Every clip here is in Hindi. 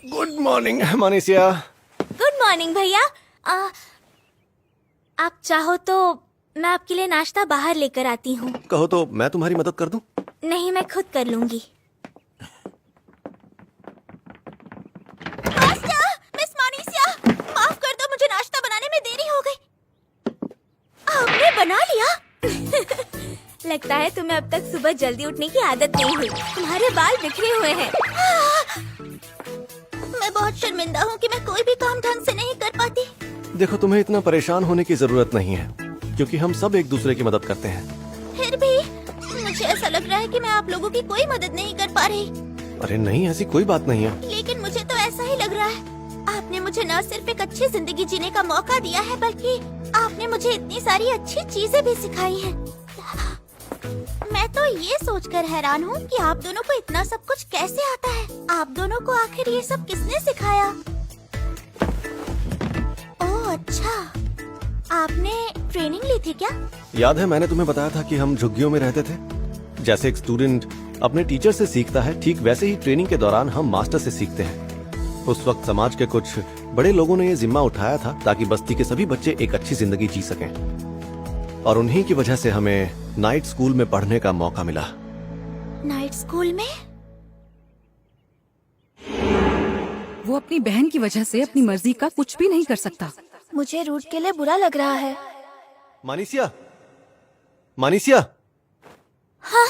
Good morning Manisha. Good morning भैया। आप चाहो तो मैं आपके लिए नाश्ता बाहर लेकर आती हूँ। कहो तो मैं तुम्हारी मदद कर दूं? नहीं, मैं खुद कर लूंगी। मिस मनीषा, माफ कर दो, मुझे नाश्ता बनाने में देरी हो गई। आपने बना लिया? लगता है तुम्हें अब तक सुबह जल्दी उठने की आदत नहीं हुई। तुम्हारे बाल बिखरे हुए हैं। मैं बहुत शर्मिंदा हूँ कि मैं कोई भी काम ढंग से नहीं कर पाती। देखो, तुम्हें इतना परेशान होने की जरूरत नहीं है, क्योंकि हम सब एक दूसरे की मदद करते हैं। फिर भी मुझे ऐसा लग रहा है कि मैं आप लोगों की कोई मदद नहीं कर पा रही। अरे नहीं, ऐसी कोई बात नहीं है। लेकिन मुझे तो ऐसा ही लग रहा है। आपने मुझे न सिर्फ एक अच्छी जिंदगी जीने का मौका दिया है, बल्कि आपने मुझे इतनी सारी अच्छी चीजें भी सिखाई हैं। मैं तो ये सोचकर हैरान हूँ कि आप दोनों को इतना सब कुछ कैसे आता है। आप दोनों को आखिर ये सब किसने सिखाया? ओह अच्छा, आपने ट्रेनिंग ली थी क्या? याद है मैंने तुम्हें बताया था कि हम झुग्गियों में रहते थे। जैसे एक स्टूडेंट अपने टीचर से सीखता है, ठीक वैसे ही ट्रेनिंग के दौरान हम मास्टर से सीखते हैं। उस वक्त समाज के कुछ बड़े लोगों ने ये जिम्मा उठाया था ताकि बस्ती के सभी बच्चे एक अच्छी जिंदगी जी सकें, और उन्हीं की वजह से हमें नाइट स्कूल में पढ़ने का मौका मिला। नाइट स्कूल में? वो अपनी बहन की वजह से अपनी मर्जी का कुछ भी नहीं कर सकता। मुझे रूट के लिए बुरा लग रहा है। मनीषा, मनीषा। हाँ?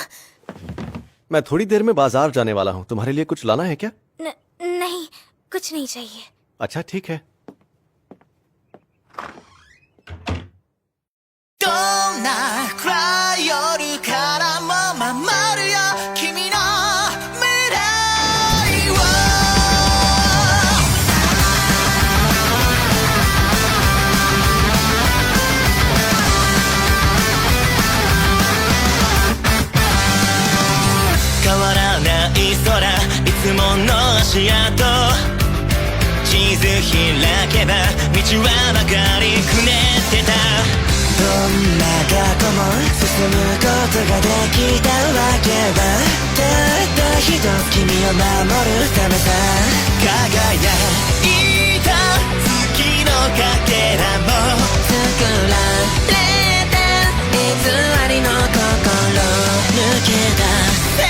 मैं थोड़ी देर में बाजार जाने वाला हूँ, तुम्हारे लिए कुछ लाना है क्या? नहीं, कुछ नहीं चाहिए। अच्छा ठीक है।足跡地図開けば道はばかりくねってた。どんな過去も進むことができたわけはたった一つ君を守るためさ。輝いた月のかけらも作られた偽りの心抜け出せ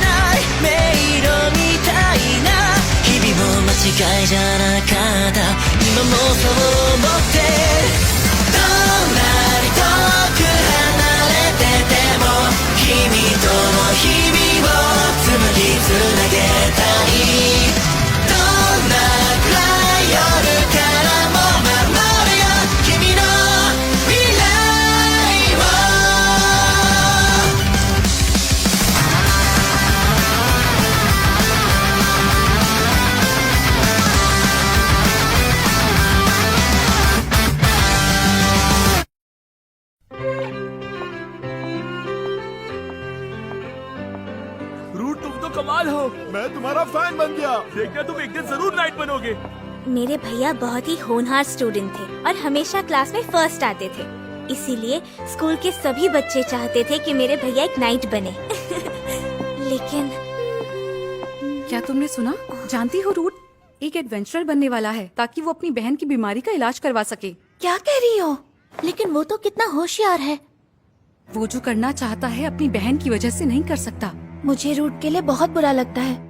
ない迷路みたいな日々も間違いじゃなかった。今もそう思ってどんなに遠く離れてても君との日々を紡ぎつなげたい。どんな暗い夜からも守るよ君の未来を。रूट, तुम तो कमाल हो। मैं तुम्हारा फैन बन गया। देखना तुम एक दिन जरूर नाइट बनोगे। मेरे भैया बहुत ही होनहार स्टूडेंट थे और हमेशा क्लास में फर्स्ट आते थे। इसीलिए स्कूल के सभी बच्चे चाहते थे कि मेरे भैया एक नाइट बने। लेकिन क्या तुमने सुना? जानती हो रूट एक एडवेंचरर बनने वाला है ताकि वो अपनी बहन की बीमारी का इलाज करवा सके। क्या कह रही हो? लेकिन वो तो कितना होशियार है। वो जो करना चाहता है अपनी बहन की वजह से नहीं कर सकता। मुझे रूट के लिए बहुत बुरा लगता है।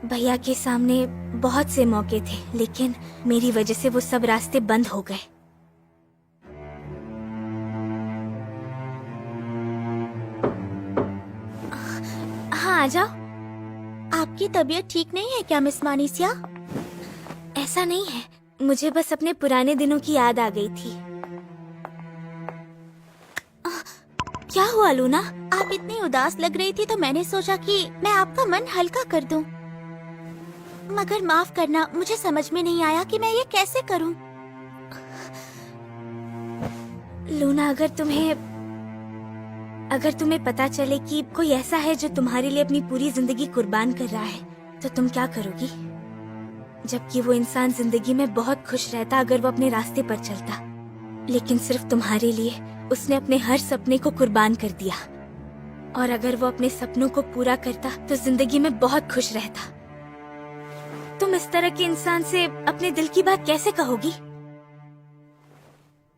भैया के सामने बहुत से मौके थे, लेकिन मेरी वजह से वो सब रास्ते बंद हो गए। हाँ, आ जाओ। आपकी तबीयत ठीक नहीं है क्या मिस मनीषा? ऐसा नहीं है, मुझे बस अपने पुराने दिनों की याद आ गई थी। क्या हुआ लूना? आप इतनी उदास लग रही थी तो मैंने सोचा कि मैं आपका मन हल्का कर दूं। मगर माफ करना, मुझे समझ में नहीं आया कि मैं ये कैसे करूं। लूना, अगर तुम्हें पता चले कि कोई ऐसा है जो तुम्हारे लिए अपनी पूरी जिंदगी कुर्बान कर रहा है, तो तुम क्या करोगी? जबकि वो इंसान जिंदगी में बहुत खुश रहता अगर वो अपने रास्ते पर चलता, लेकिन सिर्फ तुम्हारे लिए उसने अपने हर सपने को कुर्बान कर दिया। और अगर वो अपने सपनों को पूरा करता तो जिंदगी में बहुत खुश रहता। इस तरह के इंसान से अपने दिल की बात कैसे कहोगी?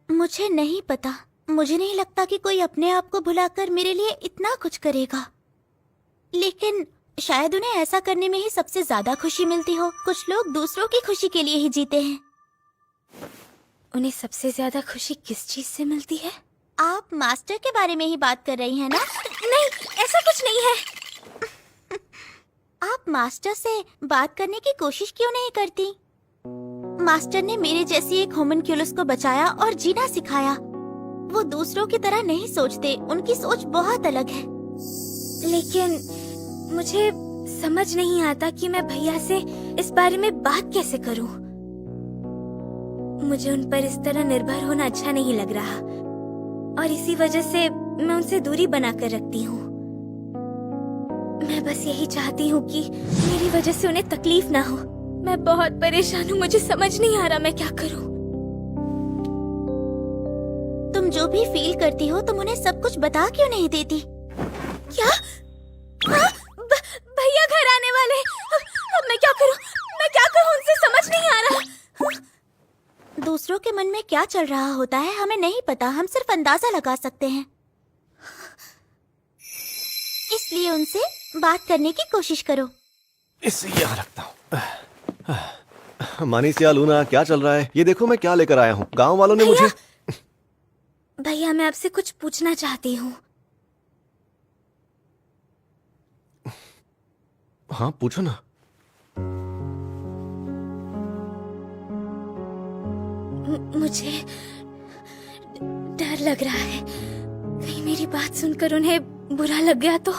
मुझे नहीं पता। मुझे नहीं लगता कि कोई अपने आप को भुलाकर मेरे लिए इतना कुछ करेगा। लेकिन शायद उन्हें ऐसा करने में ही सबसे ज्यादा खुशी मिलती हो। कुछ लोग दूसरों की खुशी के लिए ही जीते हैं। उन्हें सबसे ज्यादा खुशी किस चीज से मिलती है? आप मास्टर के बारे में ही बात कर रही हैं ना? नहीं, ऐसा कुछ नहीं है। आप मास्टर से बात करने की कोशिश क्यों नहीं करती? मास्टर ने मेरे जैसी एक होमनक्यूलस को बचाया और जीना सिखाया। वो दूसरों की तरह नहीं सोचते, उनकी सोच बहुत अलग है। लेकिन मुझे समझ नहीं आता कि मैं भैया से इस बारे में बात कैसे करूं। मुझे उन पर इस तरह निर्भर होना अच्छा नहीं लग रहा और इसी वजह से मैं उनसे दूरी बनाकर रखती हूँ। मैं बस यही चाहती हूँ कि मेरी वजह से उन्हें तकलीफ ना हो। मैं बहुत परेशान हूँ, मुझे समझ नहीं आ रहा मैं क्या करूँ। तुम जो भी फील करती हो तुम उन्हें सब कुछ बता क्यों नहीं देती? क्या? हाँ? भैया घर आने वाले। अब मैं क्या करूँ? मैं क्या करूँ? उनसे समझ नहीं आ रहा। दूसरों के मन में क्या चल रहा होता है हमें नहीं पता, हम सिर्फ अंदाजा लगा सकते हैं। इसलिए उनसे बात करने की कोशिश करो। इसे यहाँ रखता हूँ। मानिसिया, लूना, क्या चल रहा है? ये देखो मैं क्या लेकर आया हूँ। गांव वालों ने मुझे। भैया मैं आपसे कुछ पूछना चाहती हूँ। हाँ पूछो ना। मुझे डर लग रहा है, कहीं मेरी बात सुनकर उन्हें बुरा लग गया तो।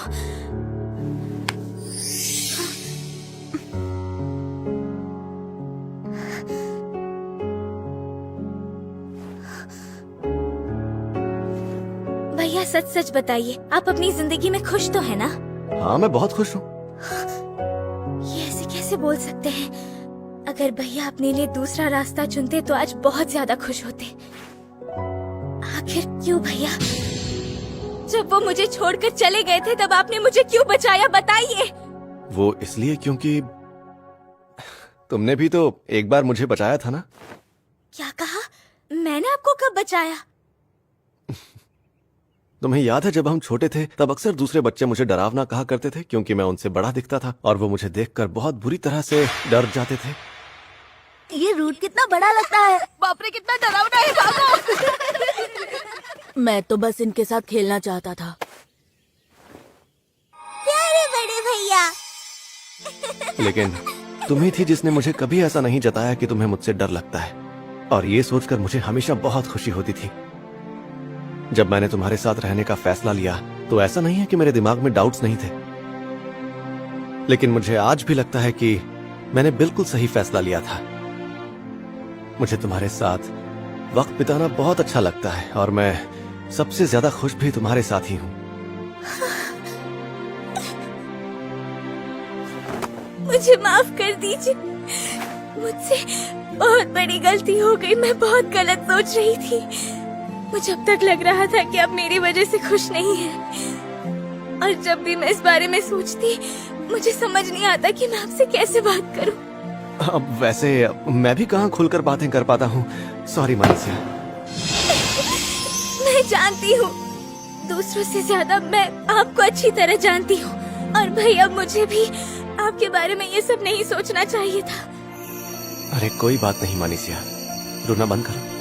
भैया सच सच बताइए, आप अपनी जिंदगी में खुश तो है ना? हाँ मैं बहुत खुश हूँ। ये ऐसे कैसे बोल सकते हैं? अगर भैया अपने लिए दूसरा रास्ता चुनते तो आज बहुत ज्यादा खुश होते। आखिर क्यों भैया? जब वो मुझे छोड़कर चले गए थे तब आपने मुझे क्यों बचाया, बताइए। वो इसलिए क्योंकि तुमने भी तो एक बार मुझे बचाया था ना। क्या कहा? मैंने आपको कब बचाया? तुम्हें याद है जब हम छोटे थे तब अक्सर दूसरे बच्चे मुझे डरावना कहा करते थे क्योंकि मैं उनसे बड़ा दिखता था और वो मुझे देखकर बहुत बुरी तरह से डर जाते थे। ये रूट कितना बड़ा लगता है। बाप रे कितना डरावना है बाबा। मैं तो बस इनके साथ खेलना चाहता था। प्यारे बड़े भैया। लेकिन तुम ही थी जिसने मुझे कभी ऐसा नहीं जताया कि तुम्हें मुझसे डर लगता है, और ये सोचकर मुझे हमेशा बहुत खुशी होती थी। जब मैंने तुम्हारे साथ रहने का फैसला लिया तो ऐसा नहीं है कि मेरे दिमाग में डाउट्स नहीं थे, लेकिन मुझे आज भी लगता है कि मैंने बिल्कुल सही फैसला लिया था। मुझे तुम्हारे साथ वक्त बिताना बहुत अच्छा लगता है और मैं सबसे ज्यादा खुश भी तुम्हारे साथ ही हूँ। मुझे माफ कर दीजिए, मुझसे बहुत बड़ी गलती हो गई। मैं बहुत गलत सोच रही थी। मुझे अब तक लग रहा था कि आप मेरी वजह से खुश नहीं हैं। और जब भी मैं इस बारे में सोचती मुझे समझ नहीं आता कि मैं आपसे कैसे बात करूं। अब वैसे मैं भी कहाँ खुलकर बातें कर पाता हूँ। सॉरी मानसिया। मैं जानती हूँ, दूसरों से ज्यादा मैं आपको अच्छी तरह जानती हूँ। और भैया मुझे भी आपके बारे में ये सब नहीं सोचना चाहिए था। अरे कोई बात नहीं मानसिया, रोना बंद करो।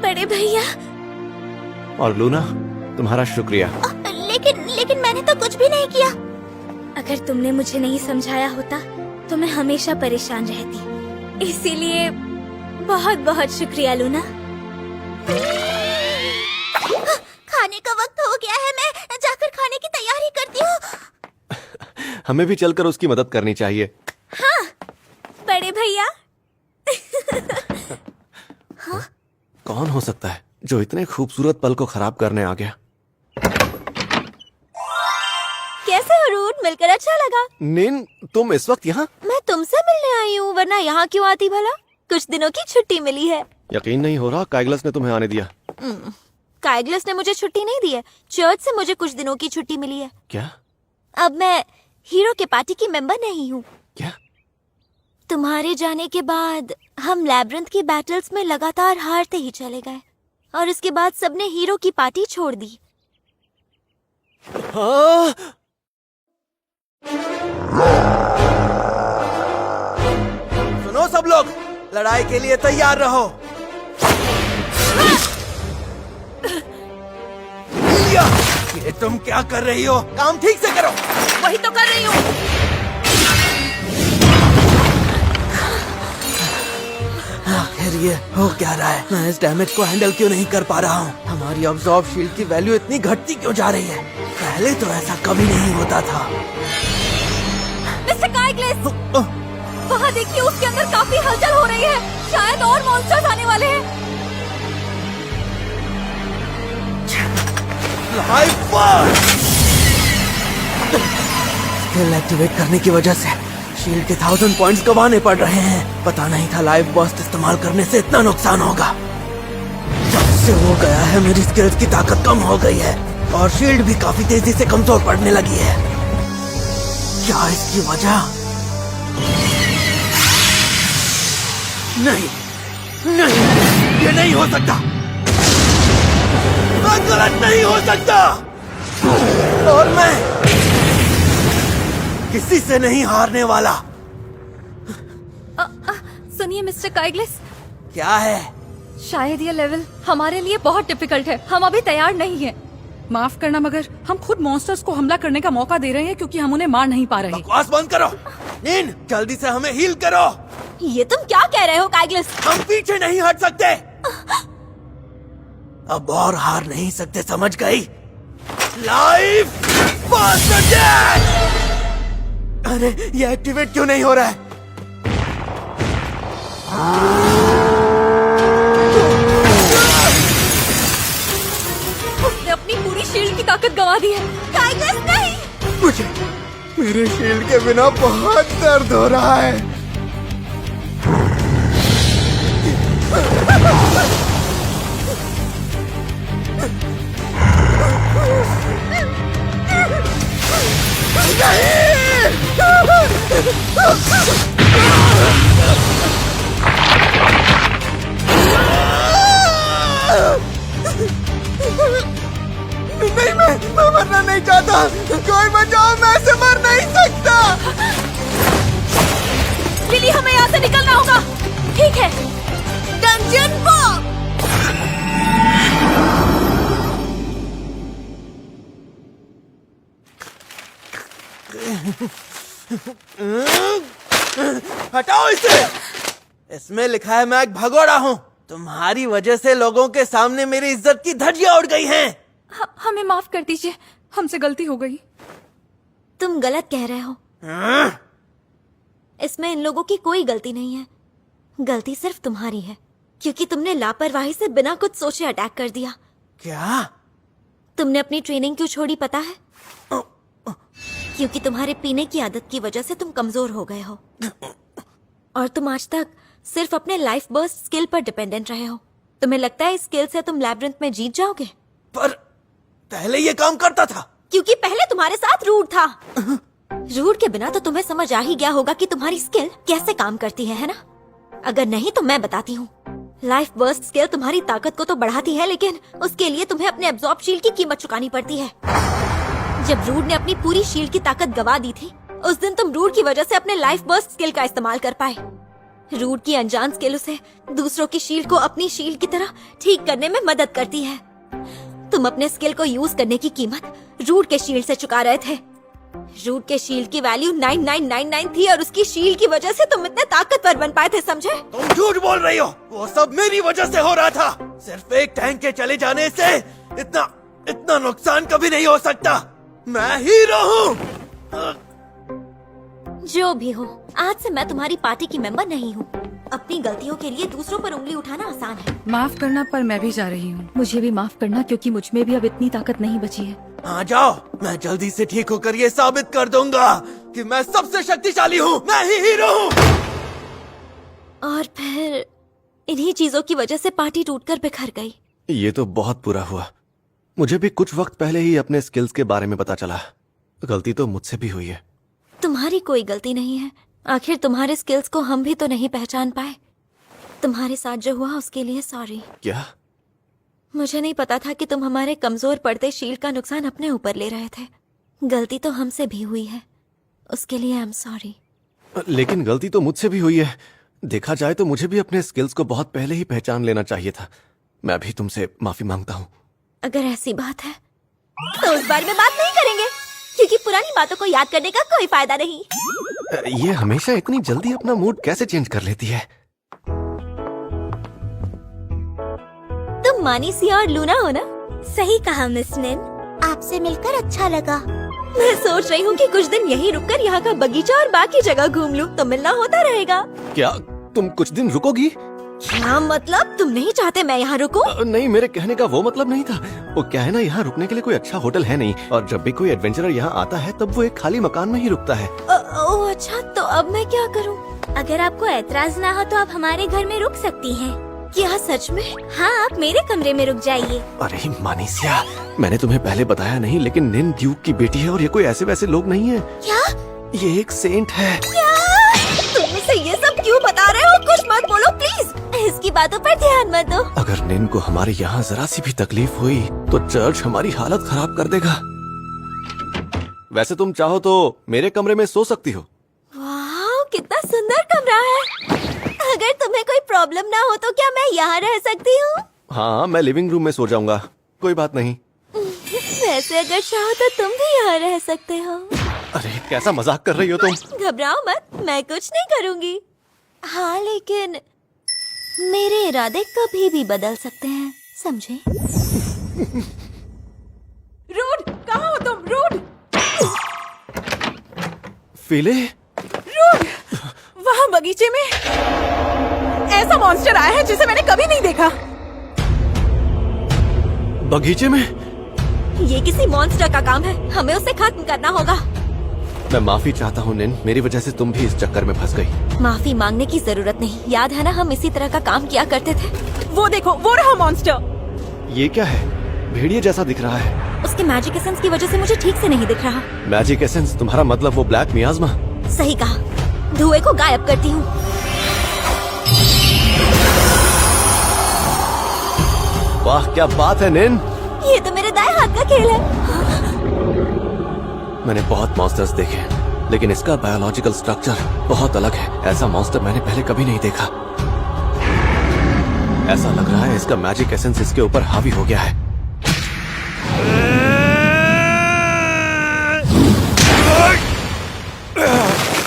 बड़े भैया। और लूना, तुम्हारा शुक्रिया। लेकिन मैंने तो कुछ भी नहीं किया। अगर तुमने मुझे नहीं समझाया होता तो मैं हमेशा परेशान रहती। इसीलिए बहुत बहुत शुक्रिया लूना। खाने का वक्त हो गया है, मैं जाकर खाने की तैयारी करती हूँ। हमें भी चलकर उसकी मदद करनी चाहिए। हाँ बड़े भैया। कौन हो सकता है जो इतने खूबसूरत पल को खराब करने आ गया? कैसे हो रूट? मिलकर अच्छा लगा। निन, तुम इस वक्त यहाँ? मैं तुमसे मिलने आई हूँ, वरना यहाँ क्यों आती भला? कुछ दिनों की छुट्टी मिली है। यकीन नहीं हो रहा, काइगलस ने तुम्हें आने दिया। काइगलस ने मुझे छुट्टी नहीं दी है, चर्च से मुझे कुछ दिनों की छुट्टी मिली है। क्या? अब मैं हीरो के पार्टी की मेंबर नहीं हूँ। क्या? तुम्हारे जाने के बाद हम लैब्रिंथ की बैटल्स में लगातार हारते ही चले गए और उसके बाद सबने हीरो की पार्टी छोड़ दी। हाँ? सुनो सब लोग, लड़ाई के लिए तैयार रहो। ये तुम क्या कर रही हो? काम ठीक से करो। वही तो कर रही हूँ। आखिर ये हो क्या रहा है? मैं इस डैमेज को हैंडल क्यों नहीं कर पा रहा हूँ? हमारी अब्जॉर्ब शील्ड की वैल्यू इतनी घटती क्यों जा रही है? पहले तो ऐसा कभी नहीं होता था। मिस्टर काइग्लिस, वहाँ देखिए, उसके अंदर काफी हलचल हो रही है। शायद और मॉन्स्टर्स आने वाले हैं। स्किल एक्टिवेट करने की वजह से शील्ड के 1000 पॉइंट्स गंवाने पड़ रहे हैं। पता नहीं था लाइफ बर्स्ट इस्तेमाल करने से इतना नुकसान होगा। जब से वो गया है मेरी स्किल्स की ताकत कम हो गई है और शील्ड भी काफी तेजी से कमजोर पड़ने लगी है। क्या इसकी वजह? नहीं नहीं, ये नहीं हो सकता। मैं गलत नहीं हो सकता और मैं किसी से नहीं हारने वाला। सुनिए मिस्टर काइग्लिस, क्या है? शायद ये लेवल हमारे लिए बहुत डिफिकल्ट है। हम अभी तैयार नहीं हैं। माफ करना, मगर हम खुद मॉन्स्टर्स को हमला करने का मौका दे रहे हैं क्योंकि हम उन्हें मार नहीं पा रहे। बकवास बंद करो। नीन, जल्दी से हमें हील करो। ये तुम क्या कह रहे हो काइग्लिस? हम पीछे नहीं हट सकते। अब और हार नहीं सकते, समझ गई? Life burst attack! अरे ये एक्टिवेट क्यों नहीं हो रहा है? उसने अपनी पूरी शील्ड की ताकत गंवा दी है। काइग्लिस नहीं! मुझे मेरे शील्ड के बिना बहुत दर्द हो रहा है। नहीं, मैं मरना नहीं चाहता। कोई बचाओ, मैं ऐसे मर नहीं सकता। लिली, हमें यहाँ से निकलना होगा। ठीक है, डंजन बॉम्ब! हटाओ इसे। इसमें लिखा है मैं एक भगोड़ा हूँ। तुम्हारी वजह से लोगों के सामने मेरी इज्जत की धज्जियां उड़ गई हैं। हमें माफ कर दीजिए, हमसे गलती हो गई। तुम गलत कह रहे हो। इसमें इन लोगों की कोई गलती नहीं है। गलती सिर्फ तुम्हारी है क्योंकि तुमने लापरवाही से बिना कुछ सोचे अटैक कर दिया। क्या? तुमने अपनी ट्रेनिंग क्यों छोड़ी पता है? क्योंकि तुम्हारे पीने की आदत की वजह से तुम कमजोर हो गए हो और तुम आज तक सिर्फ अपने लाइफ बर्स्ट स्किल पर डिपेंडेंट रहे हो। तुम्हें लगता है इस स्किल से तुम लैब्रिंथ में जीत जाओगे? पर पहले ये काम करता था। क्योंकि पहले तुम्हारे साथ रूट था। रूट के बिना तो तुम्हें समझ आ ही गया होगा कि तुम्हारी स्किल कैसे काम करती है ना? अगर नहीं तो मैं बताती हूँ। लाइफ बर्स्ट स्किल तुम्हारी ताकत को तो बढ़ाती है, लेकिन उसके लिए तुम्हें अपने एब्जॉर्ब शील्ड की कीमत चुकानी पड़ती है। जब रूट ने अपनी पूरी शील्ड की ताकत गवा दी थी, उस दिन तुम रूट की वजह से अपने लाइफ बर्स्ट स्किल का इस्तेमाल कर पाए। रूट की अनजान स्किल उसे दूसरों की शील्ड को अपनी शील्ड की तरह ठीक करने में मदद करती है। तुम अपने स्किल को यूज करने की कीमत रूट के शील्ड से चुका रहे थे। रूट के शील्ड की वैल्यू 9999 थी और उसकी शील्ड की वजह से तुम इतने ताकतवर बन पाए थे, समझे? तुम झूठ बोल रही हो। वो सब मेरी वजह से हो रहा था। सिर्फ एक टैंक के चले जाने से इतना नुकसान कभी नहीं हो सकता। मैं हीरो हूँ। जो भी हो, आज से मैं तुम्हारी पार्टी की मेंबर नहीं हूँ। अपनी गलतियों के लिए दूसरों पर उंगली उठाना आसान है। माफ करना, पर मैं भी जा रही हूँ। मुझे भी माफ करना क्योंकि मुझ में भी अब इतनी ताकत नहीं बची है। आ जाओ, मैं जल्दी से ठीक होकर ये साबित कर दूंगा कि मैं सबसे शक्तिशाली हूँ। मैं ही हीरो हूँ। और फिर इन्हीं चीजों की वजह से पार्टी टूटकर बिखर गई। ये तो बहुत बुरा हुआ। मुझे भी कुछ वक्त पहले ही अपने स्किल्स के बारे में पता चला। गलती तो मुझसे भी हुई है। तुम्हारी कोई गलती नहीं है। आखिर तुम्हारे स्किल्स को हम भी तो नहीं पहचान पाए। तुम्हारे साथ जो हुआ उसके लिए सॉरी। क्या? मुझे नहीं पता था कि तुम हमारे कमजोर पड़ते शील्ड का नुकसान अपने ऊपर ले रहे थे। गलती तो हमसे भी हुई है, उसके लिए आई एम सॉरी। लेकिन गलती तो मुझसे भी हुई है। देखा जाए तो मुझे भी अपने स्किल्स को बहुत पहले ही पहचान लेना चाहिए था। मैं भी तुमसे माफी मांगता हूँ। अगर ऐसी बात है तो उस बारे में बात नहीं करेंगे, क्योंकि पुरानी बातों को याद करने का कोई फायदा नहीं। ये हमेशा इतनी जल्दी अपना मूड कैसे चेंज कर लेती है? तुम मानीसिया और लूना हो ना? सही कहा मिस निन, आपसे मिलकर अच्छा लगा। मैं सोच रही हूँ कि कुछ दिन यहीं रुककर यहाँ का बगीचा और बाकी जगह घूम लूँ, तो मिलना होता रहेगा। क्या तुम कुछ दिन रुकोगी? क्या मतलब? तुम नहीं चाहते मैं यहाँ रुकूं? नहीं, मेरे कहने का वो मतलब नहीं था। वो क्या है ना, यहाँ रुकने के लिए कोई अच्छा होटल है नहीं, और जब भी कोई एडवेंचरर यहाँ आता है तब वो एक खाली मकान में ही रुकता है। ओह अच्छा, तो अब मैं क्या करूँ? अगर आपको ऐतराज ना हो तो आप हमारे घर में रुक सकती हैं। क्या सच में? हाँ, आप मेरे कमरे में रुक जाइए। अरे मानीसिया, मैंने तुम्हें पहले बताया नहीं, लेकिन निन ड्यूक की बेटी है और ये कोई ऐसे वैसे लोग नहीं है। क्या? ये एक सेंट है। क्या? तुम इसे ये सब क्यों बता रहे हो? कुछ मत बोलो प्लीज, इसकी बातों पर ध्यान मत दो। अगर निन को हमारे यहाँ जरा सी भी तकलीफ हुई तो चर्च हमारी हालत खराब कर देगा। वैसे तुम चाहो तो मेरे कमरे में सो सकती हो। वाह, कितना सुंदर कमरा है। अगर तुम्हें कोई प्रॉब्लम ना हो तो क्या मैं यहाँ रह सकती हूँ? हाँ, मैं लिविंग रूम में सो जाऊंगा, कोई बात नहीं। वैसे अगर चाहो तो तुम भी यहाँ रह सकते हो। अरे कैसा मजाक कर रही हो तुम? घबराओ मत, मैं कुछ नहीं करूँगी। हाँ, लेकिन मेरे इरादे कभी भी बदल सकते हैं, समझे? रूड, कहाँ हो तुम? रूड, फिले, रूड, वहाँ बगीचे में ऐसा मॉन्स्टर आया है जिसे मैंने कभी नहीं देखा। बगीचे में? ये किसी मॉन्स्टर का काम है, हमें उसे खत्म करना होगा। मैं माफी चाहता हूँ निन, मेरी वजह से तुम भी इस चक्कर में फंस गई। माफी मांगने की जरूरत नहीं, याद है ना हम इसी तरह का काम किया करते थे। वो देखो, वो रहा मॉन्स्टर। ये क्या है? भेड़िए जैसा दिख रहा है। उसके मैजिक एसेंस की वजह से मुझे ठीक से नहीं दिख रहा। Magic essence? तुम्हारा मतलब वो ब्लैक मियाज़मा? सही कहा, धुएं को गायब करती हूँ। वाह क्या बात है निन, ये तो मेरे दाएं हाथ का खेल है। मैंने बहुत मॉन्स्टर्स देखे, लेकिन इसका बायोलॉजिकल स्ट्रक्चर बहुत अलग है। ऐसा मॉन्स्टर मैंने पहले कभी नहीं देखा। ऐसा लग रहा है इसका मैजिक एसेंस इसके ऊपर हावी हो गया है।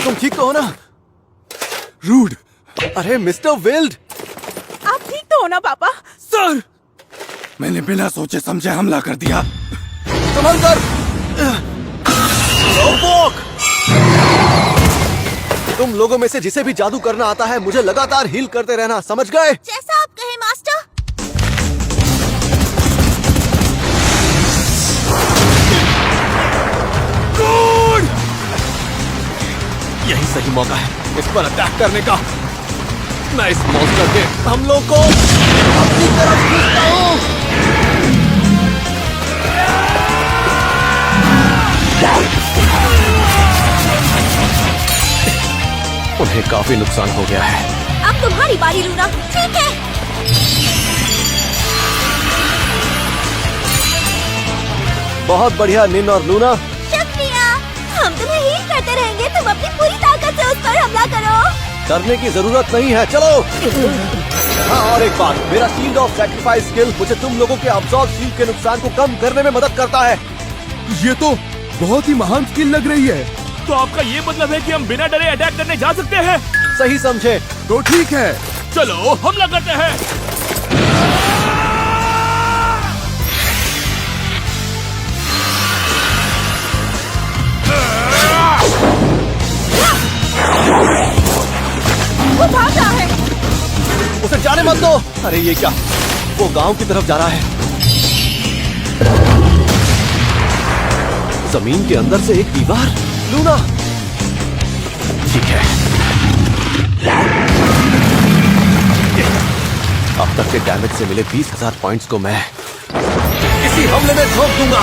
तुम ठीक तो हो ना? रूड, अरे मिस्टर विल्ड, आप ठीक तो हो ना पापा? सर, मैंने बिना सोचे समझे हमला कर दिया। संभल कर। तुम लोगों में से जिसे भी जादू करना आता है, मुझे लगातार हील करते रहना, समझ गए? जैसा आप कहे मास्टर। यही सही मौका है इस पर अटैक करने का। मैं इस मॉन्स्टर के हमलों को अपनी तरफ खींचता हूँ। उन्हें काफी नुकसान हो गया है। अब तुम्हारी बारी लूना, ठीक है? बहुत बढ़िया निन और लूना। शुक्रिया, हम तुम्हें हील करते रहेंगे। तुम अपनी पूरी ताकत से उस पर हमला करो। करने की जरूरत नहीं है, चलो। हाँ, और एक बात, मेरा शील्ड ऑफ सैक्रिफाइस स्किल मुझे तुम लोगों के अब्सॉर्ब शील्ड के नुकसान को कम करने में मदद करता है। ये तो बहुत ही महान स्किल लग रही है। तो आपका ये मतलब है कि हम बिना डरे अटैक करने जा सकते हैं? सही समझे। तो ठीक है, चलो हमला करते हैं। वो भाग रहा है। उसे जाने मत दो। अरे ये क्या, वो गांव की तरफ जा रहा है। जमीन के अंदर से एक दीवार। लूना, ठीक है। अब तक के डैमेज से मिले 20,000 पॉइंट्स को मैं इसी हमले में झोंक दूंगा।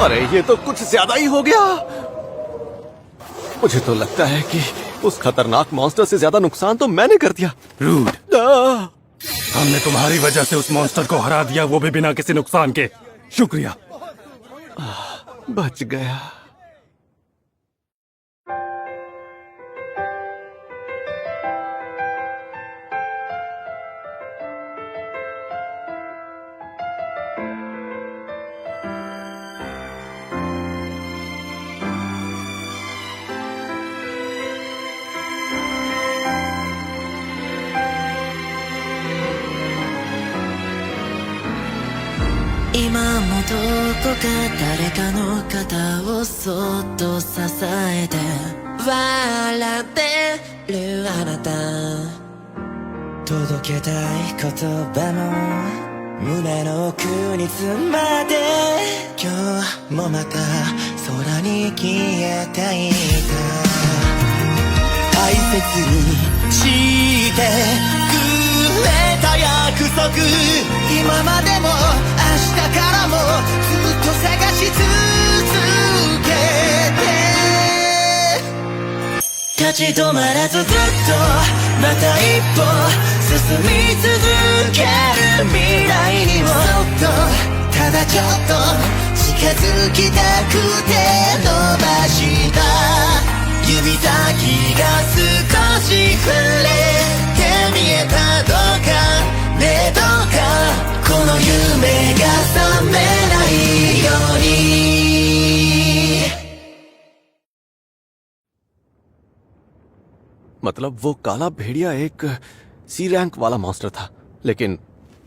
अरे ये तो कुछ ज्यादा ही हो गया। मुझे तो लगता है कि उस खतरनाक मॉन्स्टर से ज्यादा नुकसान तो मैंने कर दिया। रूड, आ, हमने तुम्हारी वजह से उस मॉन्स्टर को हरा दिया, वो भी बिना किसी नुकसान के। शुक्रिया। बच गया।今もどこか誰かの肩をそっと支えて笑ってるあなた、届けたい言葉も胸の奥に詰まって今日もまた空に消えていた、大切にしてくれた約束、今までも明日からもずっと探し続けて、立ち止まらずずっとまた一歩進み続ける未来にもそっとただちょっと近づきたくて伸ばした指先が少し触れて見えたどうかねえどうかこの夢が覚めないように。मतलब वो काला भेड़िया एक सी रैंक वाला मॉन्स्टर था, लेकिन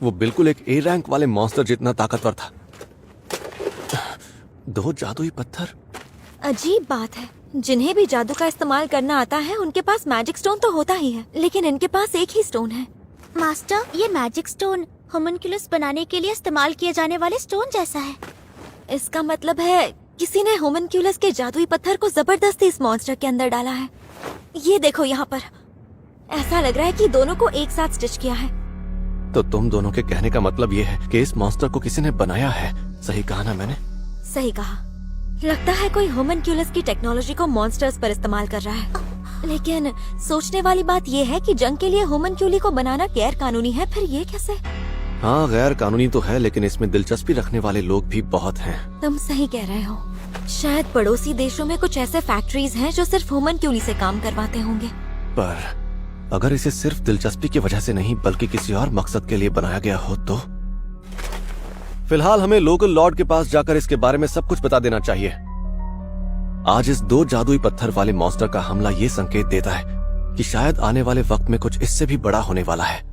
वो बिल्कुल एक ए रैंक वाले मॉन्स्टर जितना ताकतवर था। 2 जादुई पत्थर। अजीब बात है, जिन्हें भी जादू का इस्तेमाल करना आता है उनके पास मैजिक स्टोन तो होता ही है, लेकिन इनके पास एक ही स्टोन है। मास्टर, ये मैजिक स्टोन होमनक्यूलस बनाने के लिए इस्तेमाल किए जाने वाले स्टोन जैसा है। इसका मतलब है किसी ने होमनक्यूलस के जादुई पत्थर को जबरदस्ती इस मॉन्स्टर के अंदर डाला है। ये देखो यहाँ पर, ऐसा लग रहा है कि दोनों को एक साथ स्टिच किया है। तो तुम दोनों के कहने का मतलब ये है कि इस मॉन्स्टर को किसी ने बनाया है। सही कहा ना मैंने? सही कहा। लगता है कोई होमनक्यूलस की टेक्नोलॉजी को मॉन्स्टर्स पर इस्तेमाल कर रहा है। लेकिन सोचने वाली बात ये है कि जंग के लिए होमनक्यूली को बनाना गैर कानूनी है, फिर ये कैसे? हाँ, गैर कानूनी तो है, लेकिन इसमें दिलचस्पी रखने वाले लोग भी बहुत हैं। तुम सही कह रहे हो। शायद पड़ोसी देशों में कुछ ऐसे फैक्ट्रीज हैं जो सिर्फ होमनक्यूली से काम करवाते होंगे। पर अगर इसे सिर्फ दिलचस्पी की वजह से नहीं बल्कि किसी और मकसद के लिए बनाया गया हो तो? फिलहाल हमें लोकल लॉर्ड के पास जाकर इसके बारे में सब कुछ बता देना चाहिए। आज इस 2 जादुई पत्थर वाले मॉन्स्टर का हमला ये संकेत देता है कि शायद आने वाले वक्त में कुछ इससे भी बड़ा होने वाला है।